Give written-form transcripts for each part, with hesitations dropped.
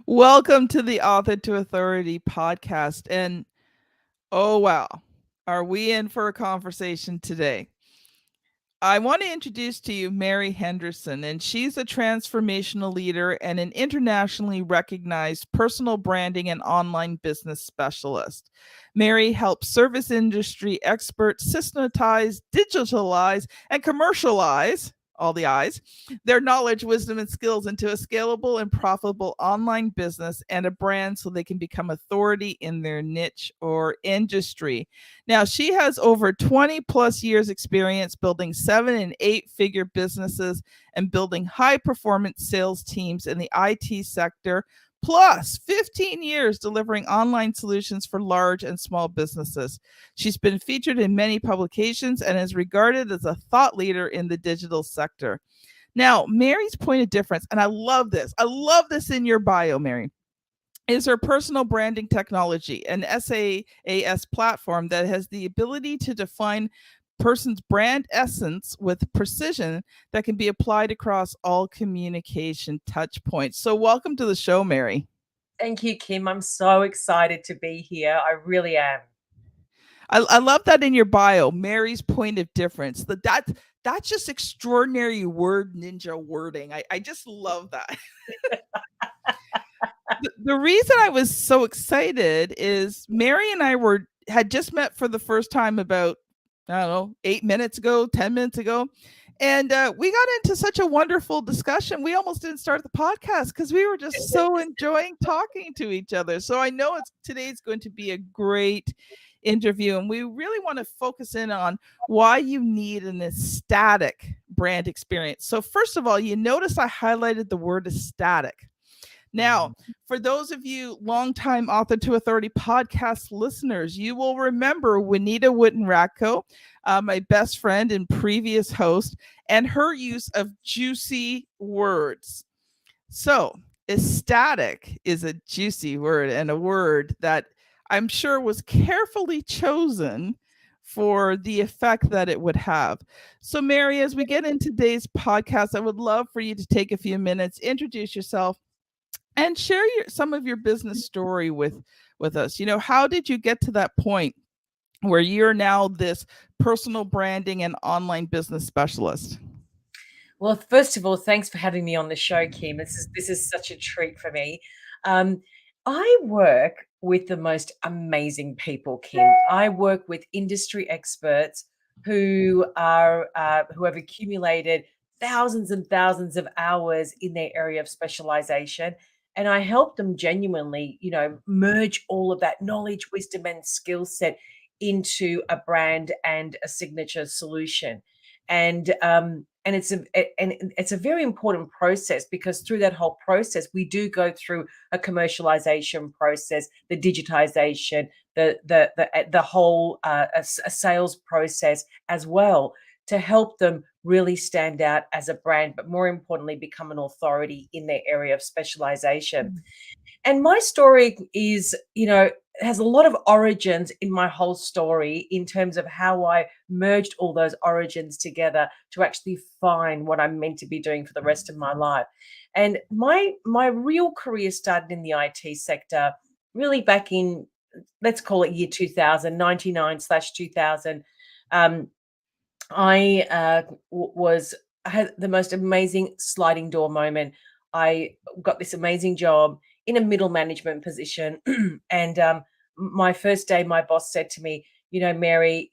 Welcome to the Author to Authority podcast. And oh, wow, are we in for a conversation today? I want to introduce to you Mary Henderson, and she's a transformational leader and an internationally recognized personal branding and online business specialist. Mary helps service industry experts systematize, digitalize, and commercialize all the I's their knowledge, wisdom, and skills into a scalable and profitable online business and a brand so they can become authority in their niche or industry. Now, she has over 20 plus years experience building 7 and 8 figure businesses and building high performance sales teams in the IT sector, plus 15 years delivering online solutions for large and small businesses. She's been featured in many publications and is regarded as a thought leader in the digital sector. Now, Mary's point of difference, and I love this. I love this in your bio, Mary, is her personal branding technology, an SaaS platform that has the ability to define person's brand essence with precision that can be applied across all communication touch points. So welcome to the show, Mary. Thank you, Kim. I'm so excited to be here. I really am. I love that in your bio, Mary's point of difference. That's just extraordinary word ninja wording. I just love that. The reason I was so excited is Mary and I had just met for the first time about, I don't know, 8 minutes ago, 10 minutes ago, and we got into such a wonderful discussion. We almost didn't start the podcast because we were just so enjoying talking to each other. So I know today's going to be a great interview, and we really want to focus in on why you need an ecstatic brand experience. So first of all, you notice I highlighted the word ecstatic. Now, for those of you longtime Author to Authority podcast listeners, you will remember Juanita Witten-Ratko, my best friend and previous host, and her use of juicy words. So, ecstatic is a juicy word and a word that I'm sure was carefully chosen for the effect that it would have. So, Mary, as we get into today's podcast, I would love for you to take a few minutes, introduce yourself, and share some of your business story with us. How did you get to that point where you're now this personal branding and online business specialist? Well, first of all, thanks for having me on the show, Kim. This is such a treat for me. Um, I work with the most amazing people, Kim. I work with industry experts who have accumulated thousands and thousands of hours in their area of specialization. And I help them genuinely, merge all of that knowledge, wisdom, and skill set into a brand and a signature solution. And it's a very important process, because through that whole process we do go through a commercialization process, the digitization, the whole a sales process as well, to help them really stand out as a brand, but more importantly become an authority in their area of specialization. And my story is, has a lot of origins in my whole story, in terms of how I merged all those origins together to actually find what I'm meant to be doing for the rest of my life. And my real career started in the IT sector, really back in, let's call it year 2000, 99/2000. Um, I had the most amazing sliding door moment. I got this amazing job in a middle management position, and my first day, my boss said to me, Mary,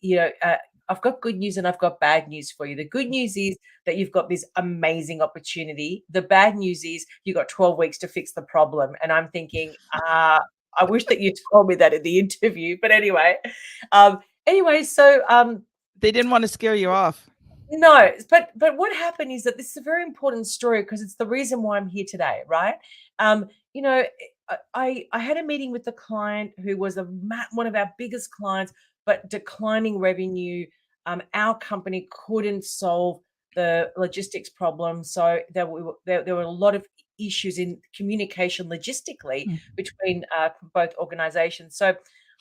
I've got good news and I've got bad news for you. The good news is that you've got this amazing opportunity. The bad news is you got 12 weeks to fix the problem. And I'm thinking, I wish that you told me that in the interview. But anyway, um, so They didn't want to scare you off. no, but what happened is that this is a very important story, because it's the reason why I'm here today, right? Um, you know, I had a meeting with the client who was one of our biggest clients, but declining revenue. Our company couldn't solve the logistics problem, so there were a lot of issues in communication logistically between both organizations. So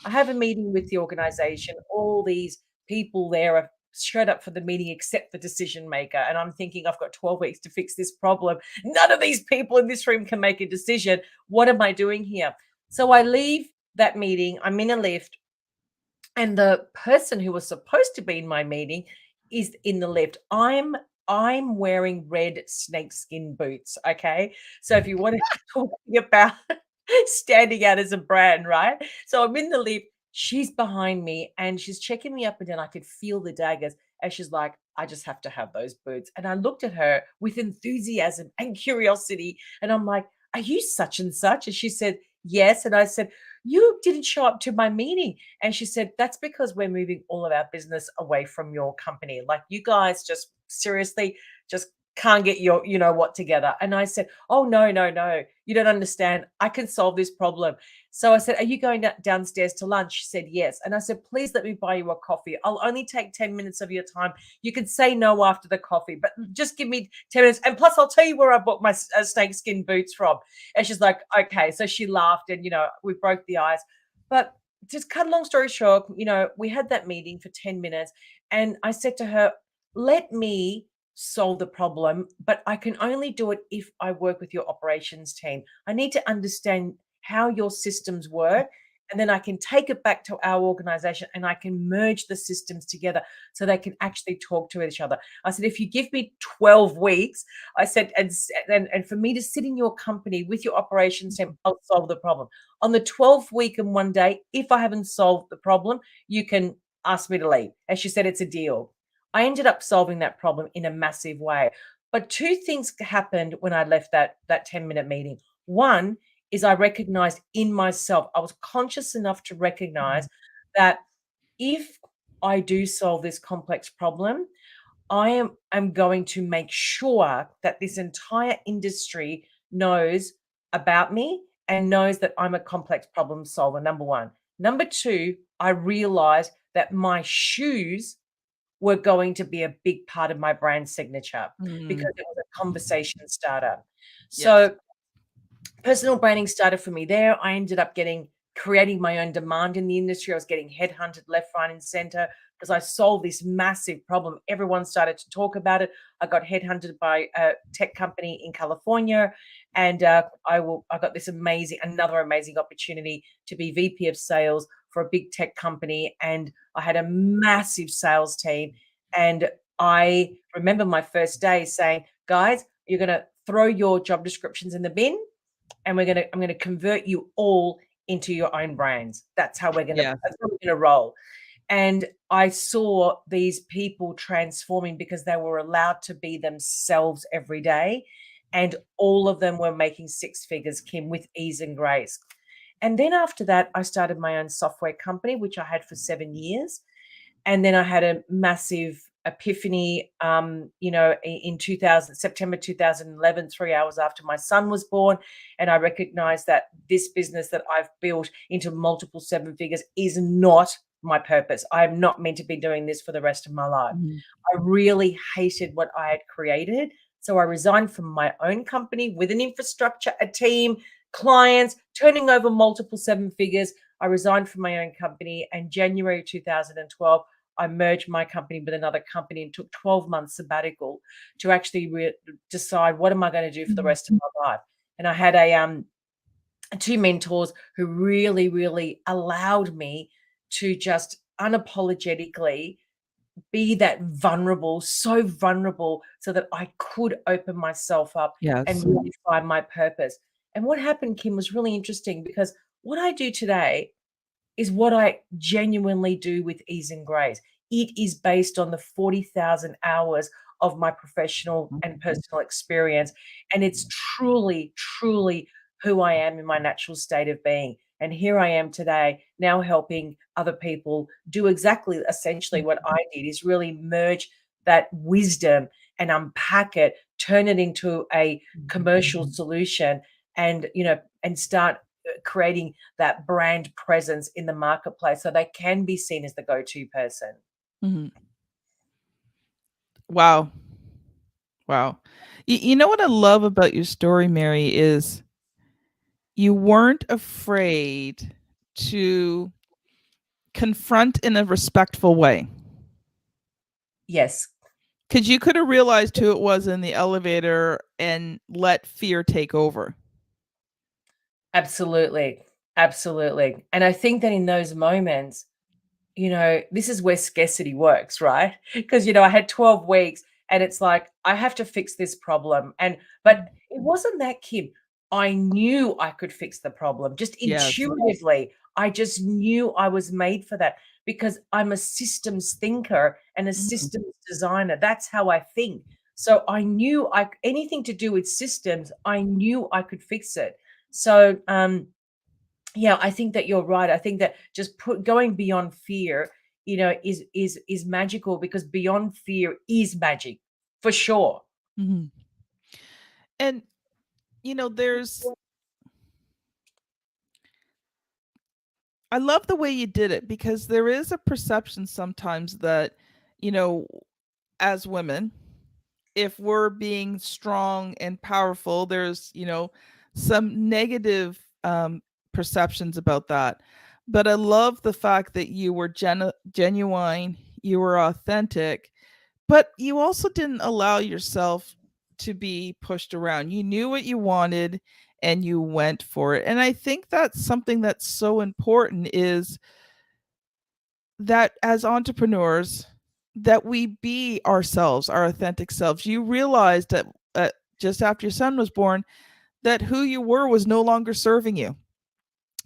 I have a meeting with the organization. All these people there are showed up for the meeting except the decision maker. And I'm thinking, I've got 12 weeks to fix this problem. None of these people in this room can make a decision. What am I doing here? So I leave that meeting. I'm in a lift, and the person who was supposed to be in my meeting is in the lift. I'm wearing red snakeskin boots. Okay. So if you want to talk about standing out as a brand, right? So I'm in the lift. She's behind me and she's checking me up and down. I could feel the daggers. And she's like, I just have to have those boots. And I looked at her with enthusiasm and curiosity. And I'm like, are you such and such? And she said, yes. And I said, you didn't show up to my meeting. And she said, that's because we're moving all of our business away from your company. Like, you guys just seriously just can't get your, you know what, together. And I said, oh, no, no, no. You don't understand. I can solve this problem. So I said, are you going downstairs to lunch? She said, yes. And I said, please let me buy you a coffee. I'll only take 10 minutes of your time. You can say no after the coffee, but just give me 10 minutes. And plus, I'll tell you where I bought my snakeskin boots from. And she's like, okay. So she laughed and, we broke the ice. But just cut a long story short, we had that meeting for 10 minutes. And I said to her, let me solve the problem, but I can only do it if I work with your operations team. I need to understand how your systems work, and then I can take it back to our organization and I can merge the systems together so they can actually talk to each other. I said, if you give me 12 weeks, I said, and for me to sit in your company with your operations team, I'll solve the problem. On the 12th week and one day, if I haven't solved the problem, you can ask me to leave. And she said, it's a deal. I ended up solving that problem in a massive way. But two things happened when I left that 10-minute meeting. One is I recognized in myself, I was conscious enough to recognize that if I do solve this complex problem, I am going to make sure that this entire industry knows about me and knows that I'm a complex problem solver, number one. Number two, I realized that my shoes were going to be a big part of my brand signature because it was a conversation starter. Yes. So personal branding started for me there. I ended up creating my own demand in the industry. I was getting headhunted left, right, and center because I solved this massive problem. Everyone started to talk about it. I got headhunted by a tech company in California, and I got another amazing opportunity to be VP of sales for a big tech company, and I had a massive sales team. And I remember my first day saying, "Guys, you're going to throw your job descriptions in the bin, and I'm gonna convert you all into your own brands. That's how Yes. that's how we're gonna roll." And I saw these people transforming because they were allowed to be themselves every day. And all of them were making six figures, Kim, with ease and grace. And then after that, I started my own software company, which I had for 7 years. And then I had a massive epiphany, in September 2011, 3 hours after my son was born. And I recognized that this business that I've built into multiple seven figures is not my purpose. I'm not meant to be doing this for the rest of my life. I really hated what I had created. So I resigned from my own company with an infrastructure, a team, clients, turning over multiple seven figures. I resigned from my own company, and January 2012, I merged my company with another company and took 12 months sabbatical to actually decide what am I going to do for the rest of my life. And I had two mentors who really, really allowed me to just unapologetically be that vulnerable, so vulnerable, so that I could open myself up and Yes. really find my purpose. And what happened, Kim, was really interesting because what I do today is what I genuinely do with ease and grace. It is based on the 40,000 hours of my professional and personal experience. And it's truly, truly who I am in my natural state of being. And here I am today, now helping other people do exactly, essentially, what I did, is really merge that wisdom and unpack it, turn it into a commercial solution, and start creating that brand presence in the marketplace so they can be seen as the go-to person. Mhm. Wow. Wow. You know what I love about your story, Mary, is you weren't afraid to confront in a respectful way. Yes, Because you could have realized who it was in the elevator and let fear take over. absolutely. Absolutely. And I think that in those moments, this is where scarcity works, right? Because, I had 12 weeks and it's like, I have to fix this problem. But it wasn't that, Kim. I knew I could fix the problem just Yes. intuitively. I just knew I was made for that because I'm a systems thinker and a Mhm. systems designer. That's how I think. So I knew anything to do with systems, I knew I could fix it. So, yeah, I think that you're right. I think that just going beyond fear, is magical because beyond fear is magic for sure. Mhm. And, there's I love the way you did it because there is a perception sometimes that, you know, as women, if we're being strong and powerful, there's, some negative perceptions about that. But I love the fact that you were genuine, you were authentic, but you also didn't allow yourself to be pushed around. You knew what you wanted and you went for it. And I think that's something that's so important is that as entrepreneurs that we be ourselves, our authentic selves. You realized that just after your son was born that who you were was no longer serving you,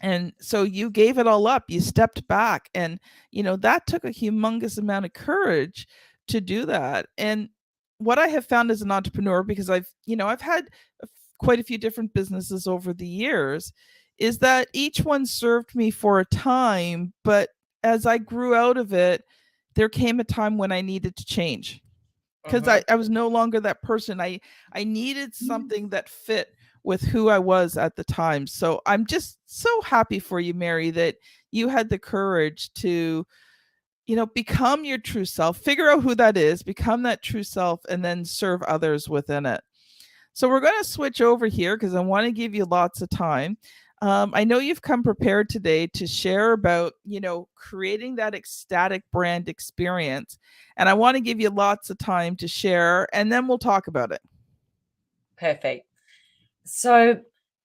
and so you gave it all up. You stepped back, and that took a humongous amount of courage to do that. And what I have found as an entrepreneur, because I've had quite a few different businesses over the years, is that each one served me for a time, but as I grew out of it, there came a time when I needed to change because Hmm. I was no longer that person. I needed something that fit with who I was at the time. So I'm just so happy for you, Mary, that you had the courage to, become your true self, figure out who that is, become that true self, and then serve others within it. So we're going to switch over here because I want to give you lots of time. I know you've come prepared today to share about, creating that ecstatic brand experience. And I want to give you lots of time to share, and then we'll talk about it. Perfect. So,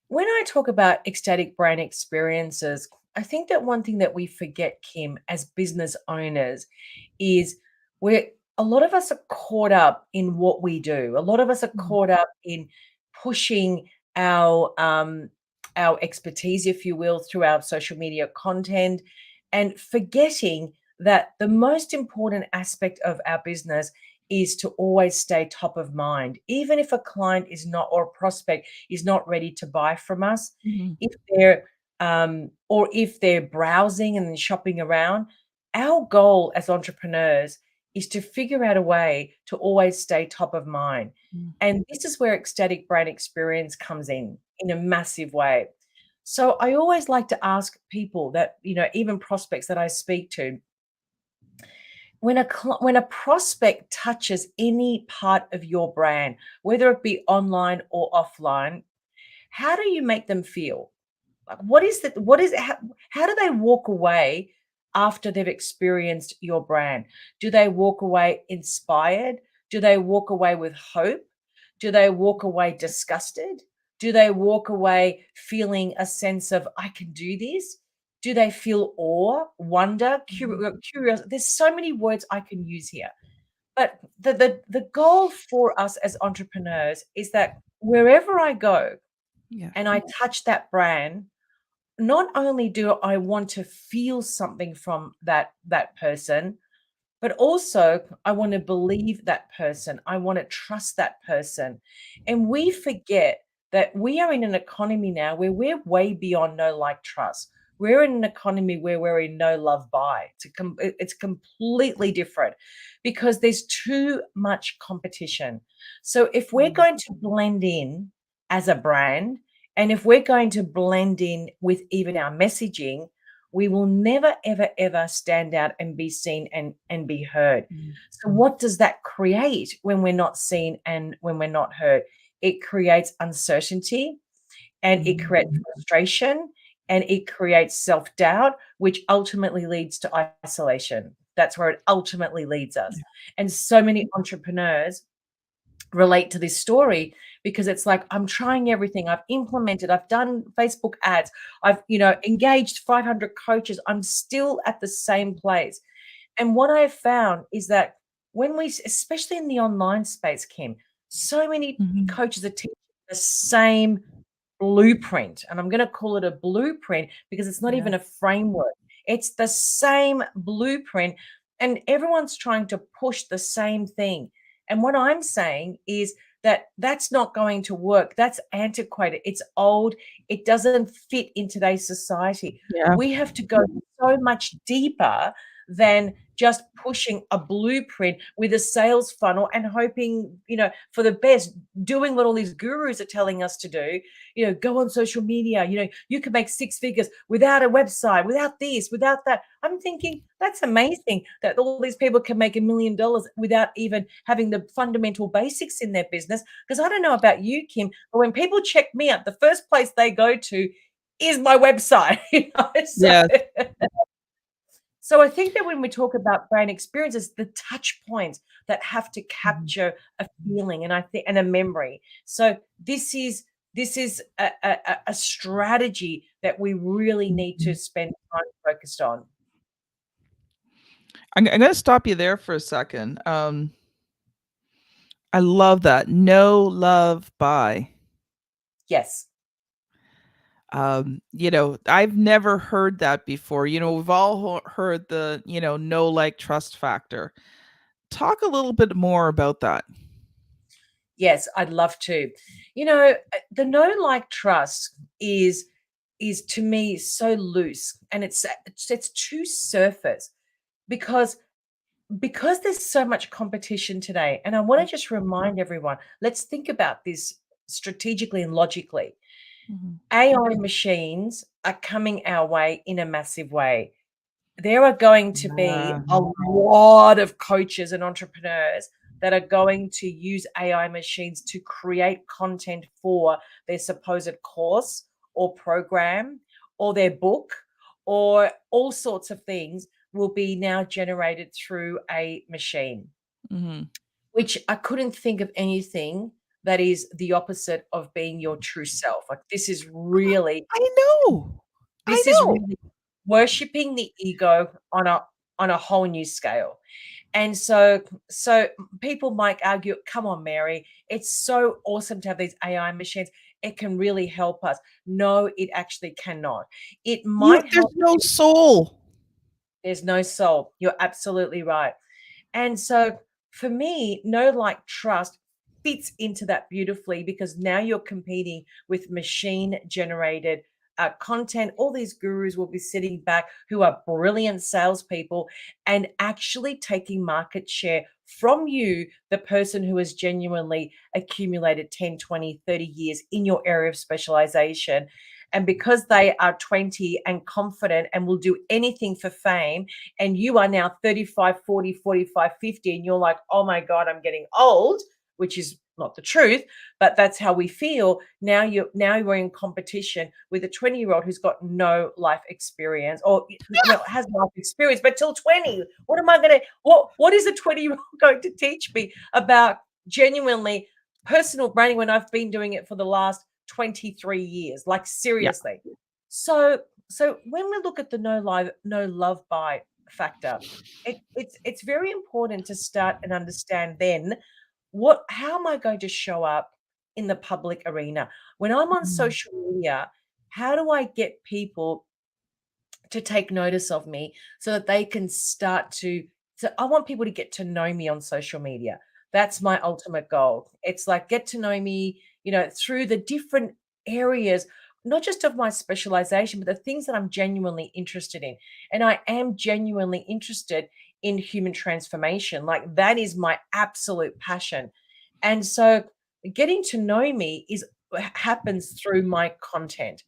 when I talk about ecstatic brain experiences, I think that one thing that we forget, Kim, as business owners, is we're a lot of us are caught up in what we do. A lot of us are Mhm. caught up in pushing our expertise, if you will, through our social media content, and forgetting that the most important aspect of our business is to always stay top of mind, even if a client is not or a prospect is not ready to buy from us. Mhm. If they're or if they're browsing and then shopping around, our goal as entrepreneurs is to figure out a way to always stay top of mind. Mhm. And this is where ecstatic brain experience comes in a massive way. So I always like to ask people that, even prospects that I speak to, when a prospect touches any part of your brand, whether it be online or offline, how do you make them feel? Like, how do they walk away after they've experienced your brand? Do they walk away inspired? Do they walk away with hope? Do they walk away disgusted? Do they walk away feeling a sense of, I can do this? Do they feel awe, wonder, Mhm. curiosity? There's so many words I can use here. But the goal for us as entrepreneurs is that wherever I go Yeah. and I touch that brand, not only do I want to feel something from that person, but also I want to believe that person. I want to trust that person. And we forget that we are in an economy now where we're way beyond know, like, trust. We're in an economy where we're in know, love, buy. It's completely different because there's too much competition. So if we're Mhm. going to blend in as a brand, and if we're going to blend in with even our messaging, we will never, ever, ever stand out and be seen and be heard. Mhm. So, what does that create when we're not seen and when we're not heard? It creates uncertainty and it Mhm. creates frustration and it creates self doubt, which ultimately leads to isolation. that's where it ultimately leads us. And so many entrepreneurs relate to this story because it's like, I'm trying everything. I've implemented, I've done Facebook ads, I've, engaged 500 coaches. I'm still at the same place. And what I have found is that when we, especially in the online space, Kim, so many Mhm. coaches are teaching the same blueprint. And I'm going to call it a blueprint because it's not Yeah. even a framework. It's the same blueprint. And everyone's trying to push the same thing. And what I'm saying is that that's not going to work. That's antiquated. It's old. It doesn't fit in today's society. Yeah. We have to go so much deeper than just pushing a blueprint with a sales funnel and hoping, for the best, doing what all these gurus are telling us to do. Go on social media, you can make six figures without a website, without this, without that. I'm thinking that's amazing that all these people can make $1 million without even having the fundamental basics in their business. Because I don't know about you, Kim, but when people check me out, the first place they go to is my website. So Yes. so I think that when we talk about brand experiences, the touch points that have to Mhm. capture a feeling and I think and a memory. So this is a strategy that we really need to Mhm. spend time focused on. I'm gonna stop you there for a second. I love that. Know, love, buy. Yes. I've never heard that before. We've all heard the, know, like, trust factor. Talk a little bit more about that. Yes, I'd love to. The know like trust is to me so loose and it's too surface because there's so much competition today. And I want to just remind everyone, let's think about this strategically and logically. Mhm. AI machines are coming our way in a massive way. There are going to be Yeah. a lot of coaches and entrepreneurs that are going to use AI machines to create content for their supposed course or program or their book or all sorts of things will be now generated through a machine, Mhm. which I couldn't think of anything that is the opposite of being your true self. Like I know. I this is know. really worshipping the ego on a whole new scale. And so people might argue, come on, Mary, it's so awesome to have these AI machines. It can really help us. No, it actually cannot. It might There's help. no soul. There's no soul. You're absolutely right. And so for me, know like trust fits into that beautifully because now you're competing with machine generated content. All these gurus will be sitting back who are brilliant salespeople and actually taking market share from you, the person who has genuinely accumulated 10, 20, 30 years in your area of specialization. And because they are 20 and confident and will do anything for fame, and you are now 35, 40, 45, 50, and you're like, oh my God, I'm getting old, which is not the truth, but that's how we feel. Now you're in competition with a 20-year-old who's got no life experience or has life experience, but till 20. What is a 20-year-old going to teach me about genuinely personal branding when I've been doing it for the last 23 years? Like Yeah. seriously. So when we look at the no love buy factor, it's very important to start and understand then how am I going to show up in the public arena when I'm on Mhm. social media? How do I get people to take notice of me so that they can start to so I want people to get to know me on social media. That's my ultimate goal. It's like get to know me, through the different areas, not just of my specialization, but the things that I'm genuinely interested in. And I am genuinely interested in human transformation. Like that is my absolute passion. And so getting to know me is happens through my content.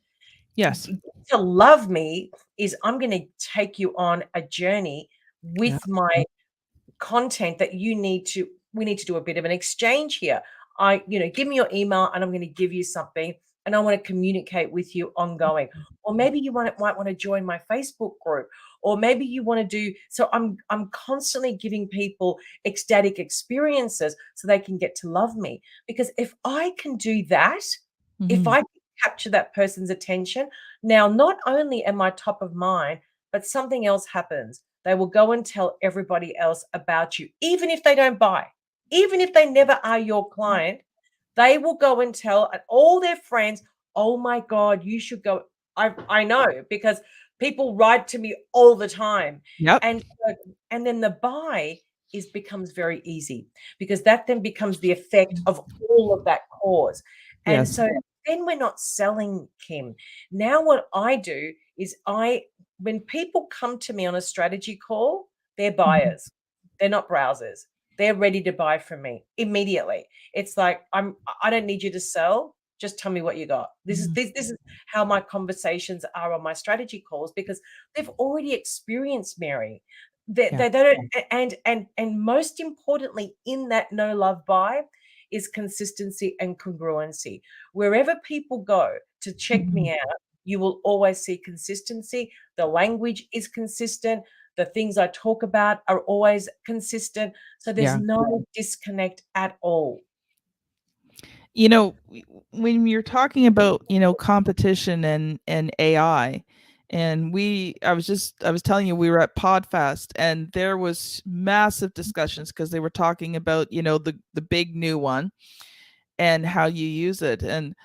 Yes. To love me is I'm going to take you on a journey Yeah. with my content that we need to do a bit of an exchange here. Give me your email and I'm going to give you something and I want to communicate with you ongoing. Or maybe you might want to join my Facebook group, or maybe you want to do so. I'm constantly giving people ecstatic experiences so they can get to love me. Because if I can do that, if Mhm. I can capture that person's attention, now not only am I top of mind, but something else happens. They will go and tell everybody else about you, even if they don't buy, even if they never are your client. They will go and tell all their friends, "Oh my God, you should go." I know, because people write to me all the time. Yep. And and then the buy is becomes very easy, because that then becomes the effect of all of that cause. And Yes. so then we're not selling, Kim. Now what I do is when people come to me on a strategy call, they're Mhm. buyers. They're not browsers. They're ready to buy from me immediately. It's like, I don't need you to sell. Just tell me what you got. This is how my conversations are on my strategy calls, because they've already experienced Mary. Yeah. They don't, and most importantly, in that no love buy is consistency and congruency. Wherever people go to check Mhm. me out, you will always see consistency. The language is consistent. The things I talk about are always consistent. So there's Yeah. no disconnect at all. When you're talking about, competition and AI, and I was telling you we were at Podfest and there was massive discussions because they were talking about, the big new one and how you use it. And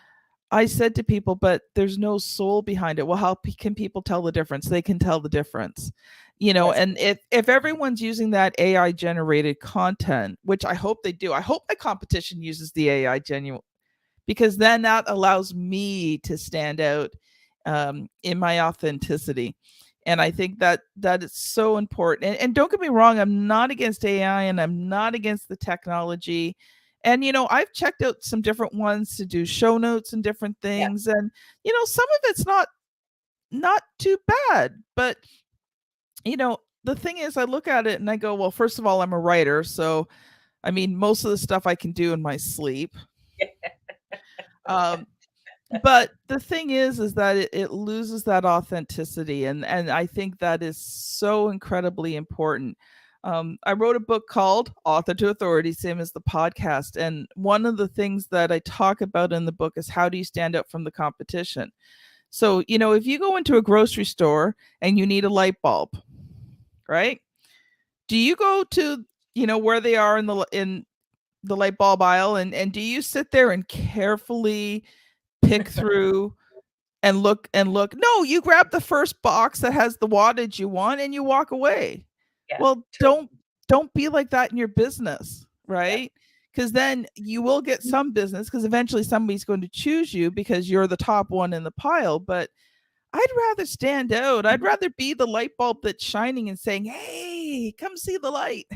I said to people, but there's no soul behind it. Well, how can people tell the difference? They can tell the difference. That's And if everyone's using that AI generated content, which I hope they do, I hope my competition uses the AI because then that allows me to stand out in my authenticity. And I think that that is so important. And don't get me wrong, I'm not against AI and I'm not against the technology. And I've checked out some different ones to do show notes and different yeah, things. And some of it's not too bad. But the thing is, I look at it and I go, well, first of all, I'm a writer, so I mean, most of the stuff I can do in my sleep. Um, but the thing is that it loses that authenticity, and I think that is so incredibly important. I wrote a book called Author to Authority, same as the podcast, and one of the things that I talk about in the book is how do you stand out from the competition. So if you go into a grocery store and you need a light bulb, right, do you go to where they are in the light bulb aisle, and do you sit there and carefully pick through and look? No, you grab the first box that has the wattage you want and you walk away. yeah, Well, true. don't be like that in your business, Yeah. right? Because then you will get some business because eventually somebody's going to choose you because you're the top one in the pile. But I'd rather stand out. I'd rather be the light bulb that's shining and saying, hey, come see the light.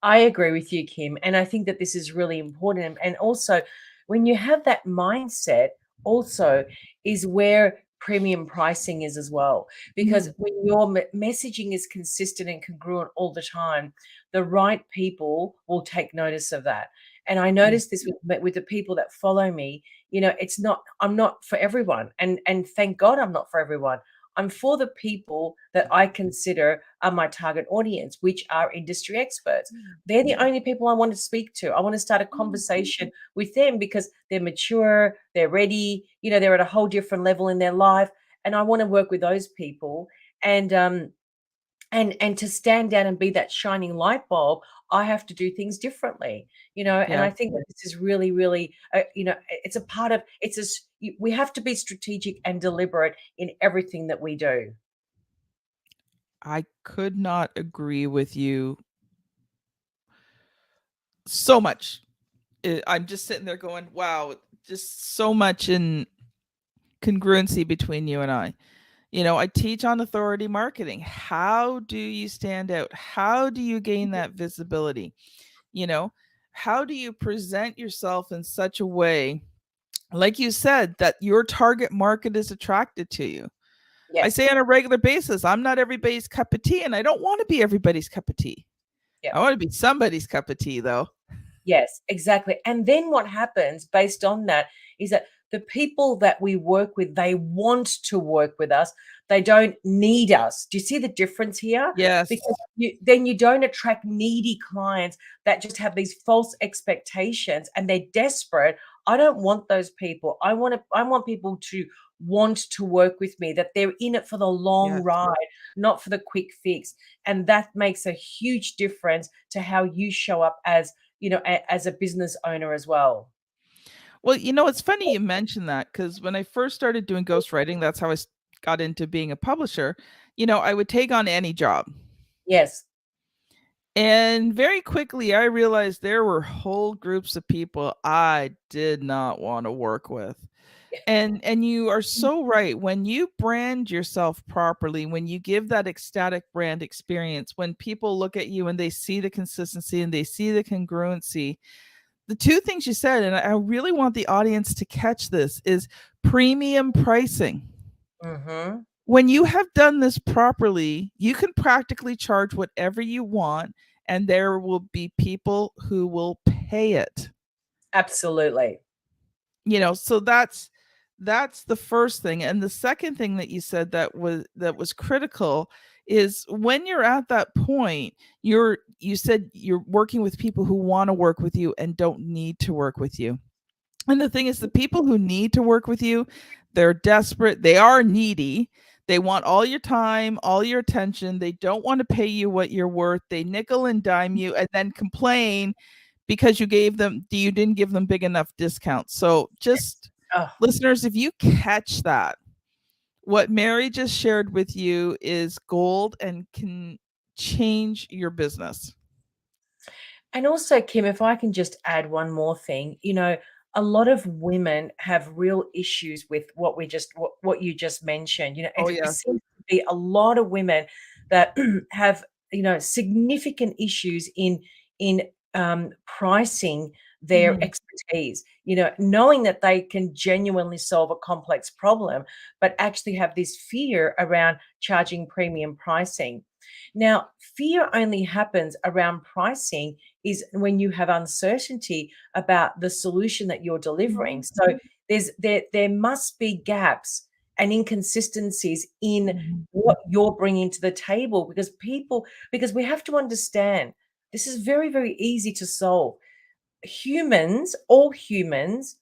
I agree with you, Kim. And I think that this is really important. And also, when you have that mindset, also is where premium pricing is as well. Because Mhm. when your messaging is consistent and congruent all the time, the right people will take notice of that. And I Yeah. notice this with the people that follow me. It's not, I'm not for everyone. And thank God I'm not for everyone. I'm for the people that I consider are my target audience, which are industry experts. They're the only people I want to speak to. I want to start a conversation with them because they're mature, they're ready, they're at a whole different level in their life. And I want to work with those people. And to stand down and be that shining light bulb, I have to do things differently. And Yeah. I think that this is really, really, it's a part of we have to be strategic and deliberate in everything that we do. I could not agree with you so much. I'm just sitting there going, wow, just so much in congruency between you and I. I teach on authority marketing. How do you stand out? How do you gain that visibility? You know, how do you present yourself in such a way, like you said, that your target market is attracted to you? I Yes. say on a regular basis, I'm not everybody's cup of tea, and I don't want to be everybody's cup of tea. Yeah. I want to be somebody's cup of tea, though. Yes, exactly. And then what happens based on that is that The people that we work with, they want to work with us. They don't need us. Do you see the difference here? Yes. Because then you don't attract needy clients that just have these false expectations and they're desperate. I don't want those people. I want people to want to work with me, that they're in it for the long Yes. ride, not for the quick fix. And that makes a huge difference to how you show up as, as a business owner as well. Well, it's funny you mentioned that because when I first started doing ghostwriting, that's how got into being a publisher. I would take on any job. Yes. And very quickly, I realized there were whole groups of people I did not want to work with. And you are so right. When you brand yourself properly, when you give that ecstatic brand experience, when people look at you and they see the consistency and they see the congruency, the two things you said, and I really want the audience to catch this, is premium pricing. Mm-hmm. When you have done this properly, you can practically charge whatever you want, and there will be people who will pay it. Absolutely. So that's the first thing. And the second thing that you said that was critical is when you're at that point, you said you're working with people who want to work with you and don't need to work with you. And the thing is, the people who need to work with you, they're desperate, they are needy. They want all your time, all your attention. They don't want to pay you what you're worth. They nickel and dime you and then complain because you didn't give them big enough discounts. So just Oh, listeners, if you catch that, what Mary just shared with you is gold and can change your business. and also, Kim, if I can just add one more thing, a lot of women have real issues with what you just mentioned. Oh It yes. seems to be a lot of women that have significant issues in pricing their Mhm. expertise. Knowing that they can genuinely solve a complex problem, but actually have this fear around charging premium pricing. Now, fear only happens around pricing is when you have uncertainty about the solution that you're delivering. So there must be gaps and inconsistencies in Mhm. what you're bringing to the table, because we have to understand this is very, very easy to solve. All humans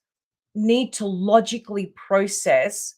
need to logically process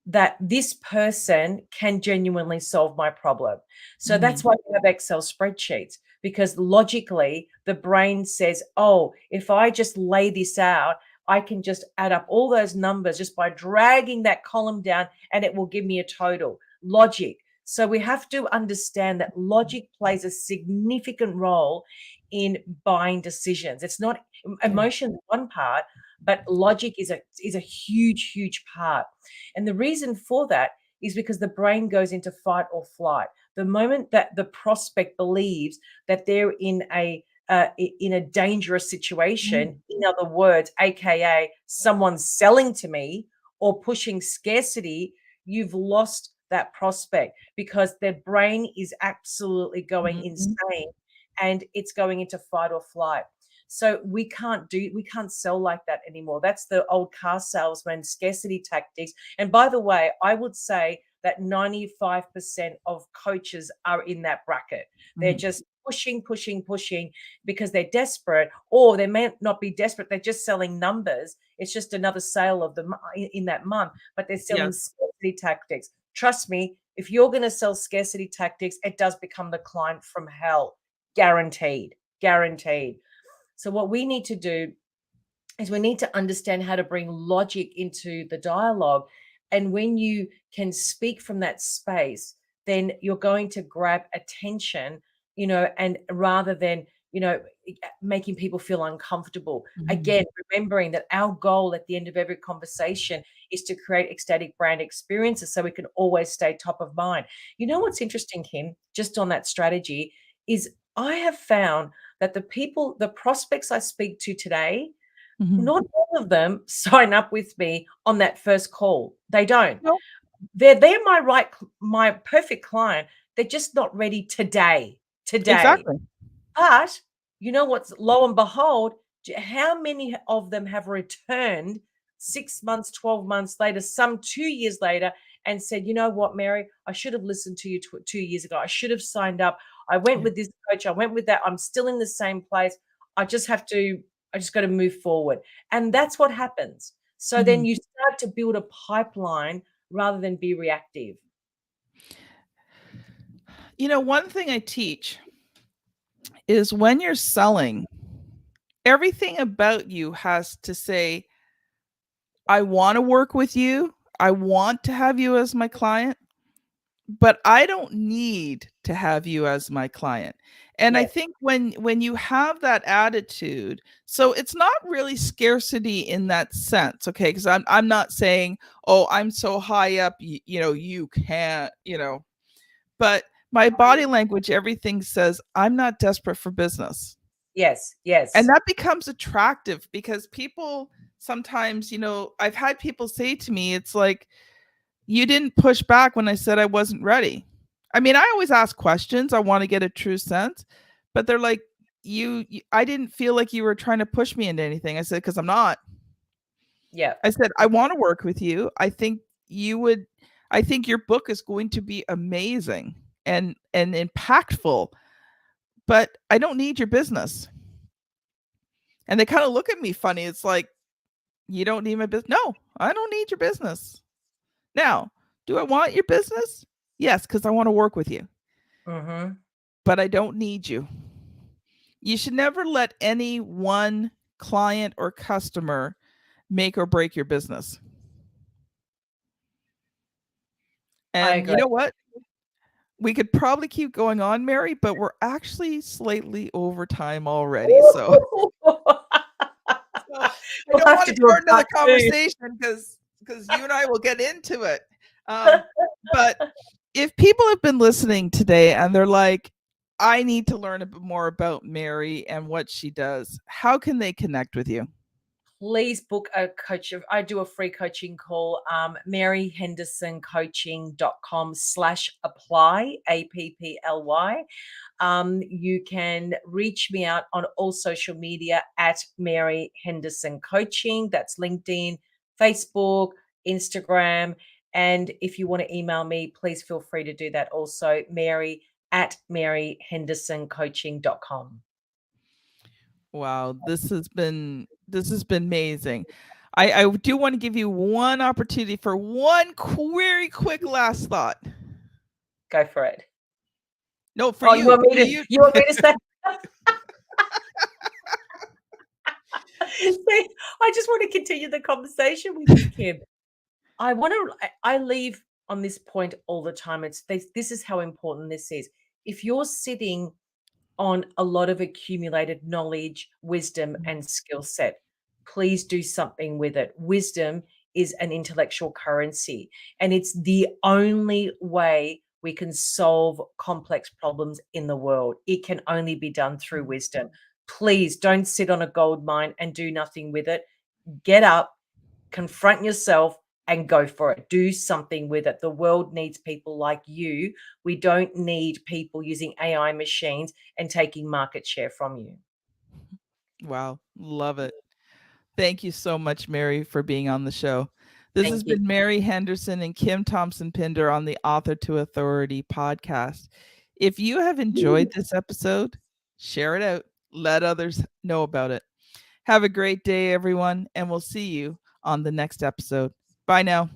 that this person can genuinely solve my problem. So that's Mhm. why we have Excel spreadsheets, because logically the brain says, oh, if I just lay this out, I can just add up all those numbers just by dragging that column down and it will give me a total. Logic. So we have to understand that logic plays a significant role in buying decisions. It's not Yeah. emotion, one part, but logic is a huge, huge part. And the reason for that is because the brain goes into fight or flight. The moment that the prospect believes that they're in a dangerous situation, in other words, aka someone's selling to me or pushing scarcity, you've lost that prospect because their brain is absolutely going Mhm. insane and it's going into fight or flight. So we can't sell like that anymore. That's the old car salesman scarcity tactics. And by the way, I would say that 95% of coaches are in that bracket. They're Mhm. just pushing, pushing, pushing because they're desperate, or they may not be desperate. They're just selling numbers. It's just another sale of in that month, but they're selling Yes. scarcity tactics. Trust me, if you're going to sell scarcity tactics, it does become the client from hell. Guaranteed. Guaranteed. So what we need to do is we need to understand how to bring logic into the dialogue. And when you can speak from that space, then you're going to grab attention, and rather than, making people feel uncomfortable. Mhm. Again, remembering that our goal at the end of every conversation is to create ecstatic brand experiences so we can always stay top of mind. You know what's interesting, Kim, just on that strategy, is I have found that the prospects I speak to today, Mhm. not all of them sign up with me on that first call. They don't. No, They're my perfect client. They're just not ready today. Today. exactly. But you know what's lo and behold, how many of them have returned 6 months, 12 months later, some 2 years later, and said, you know what, Mary, I should have listened to you 2 years ago. I should have signed up. I went Yeah. with this coach. I went with that. I'm still in the same place. I just have to, I just got to move forward. And that's what happens. So then Mhm. you start to build a pipeline rather than be reactive. One thing I teach is when you're selling, everything about you has to say, I want to work with you. I want to have you as my client, but I don't need to have you as my client. And I Yes, think when you have that attitude, so it's not really scarcity in that sense, okay? Because I'm not saying, oh, I'm so high up, you can't, but my body language, everything says I'm not desperate for business. yes, And yes. that becomes attractive because people sometimes, I've had people say to me, it's like, you didn't push back when I said I wasn't ready. I mean, I always ask questions. I want to get a true sense, but they're like, I didn't feel like you were trying to push me into anything. I said, because I'm not. Yeah, I said, I want to work with you. You would, I think your book is going to be amazing and impactful, but I don't need your business. And they kind of look at me funny. It's like, you don't need my business. No, I don't need your business. Now, do I want your business? Yes, because I want to work with you, mm-hmm. but I don't need you. You should never let any one client or customer make or break your business. I And you agree. know what? We could probably keep going on, Mary, but we're actually slightly over time already. So, so I We'll don't have want to to do a start another part two. conversation because you and I will get into it. Um, but if people have been listening today and they're like, I need to learn a bit more about Mary and what she does, how can they connect with you? Please book a coach. I do a free coaching call, maryhendersoncoaching.com/apply, APPLY. You can reach me out on all social media at Mary Henderson Coaching. That's LinkedIn, Facebook, Instagram. And if you want to email me, please feel free to do that also, Mary at maryhendersoncoaching.com. Wow, this has been amazing. I do want to give you one opportunity for one very quick last thought. Go for it. No, for Oh, you you, want me for to you. you want me to say See, I just want to continue the conversation with you, Kim. I leave on this point all the time. This is how important this is. If you're sitting on a lot of accumulated knowledge, wisdom, and skill set, please do something with it. Wisdom is an intellectual currency, and it's the only way we can solve complex problems in the world. It can only be done through wisdom. Please don't sit on a gold mine and do nothing with it. Get up, confront yourself, and go for it. Do something with it. The world needs people like you. We don't need people using AI machines and taking market share from you. Wow, love it. Thank you so much, Mary, for being on the show. This Thank has you. been Mary Henderson and Kim Thompson Pinder on the Author to Authority podcast. If you have enjoyed this episode, share it out. Let others know about it. Have a great day, everyone, and we'll see you on the next episode. Bye now.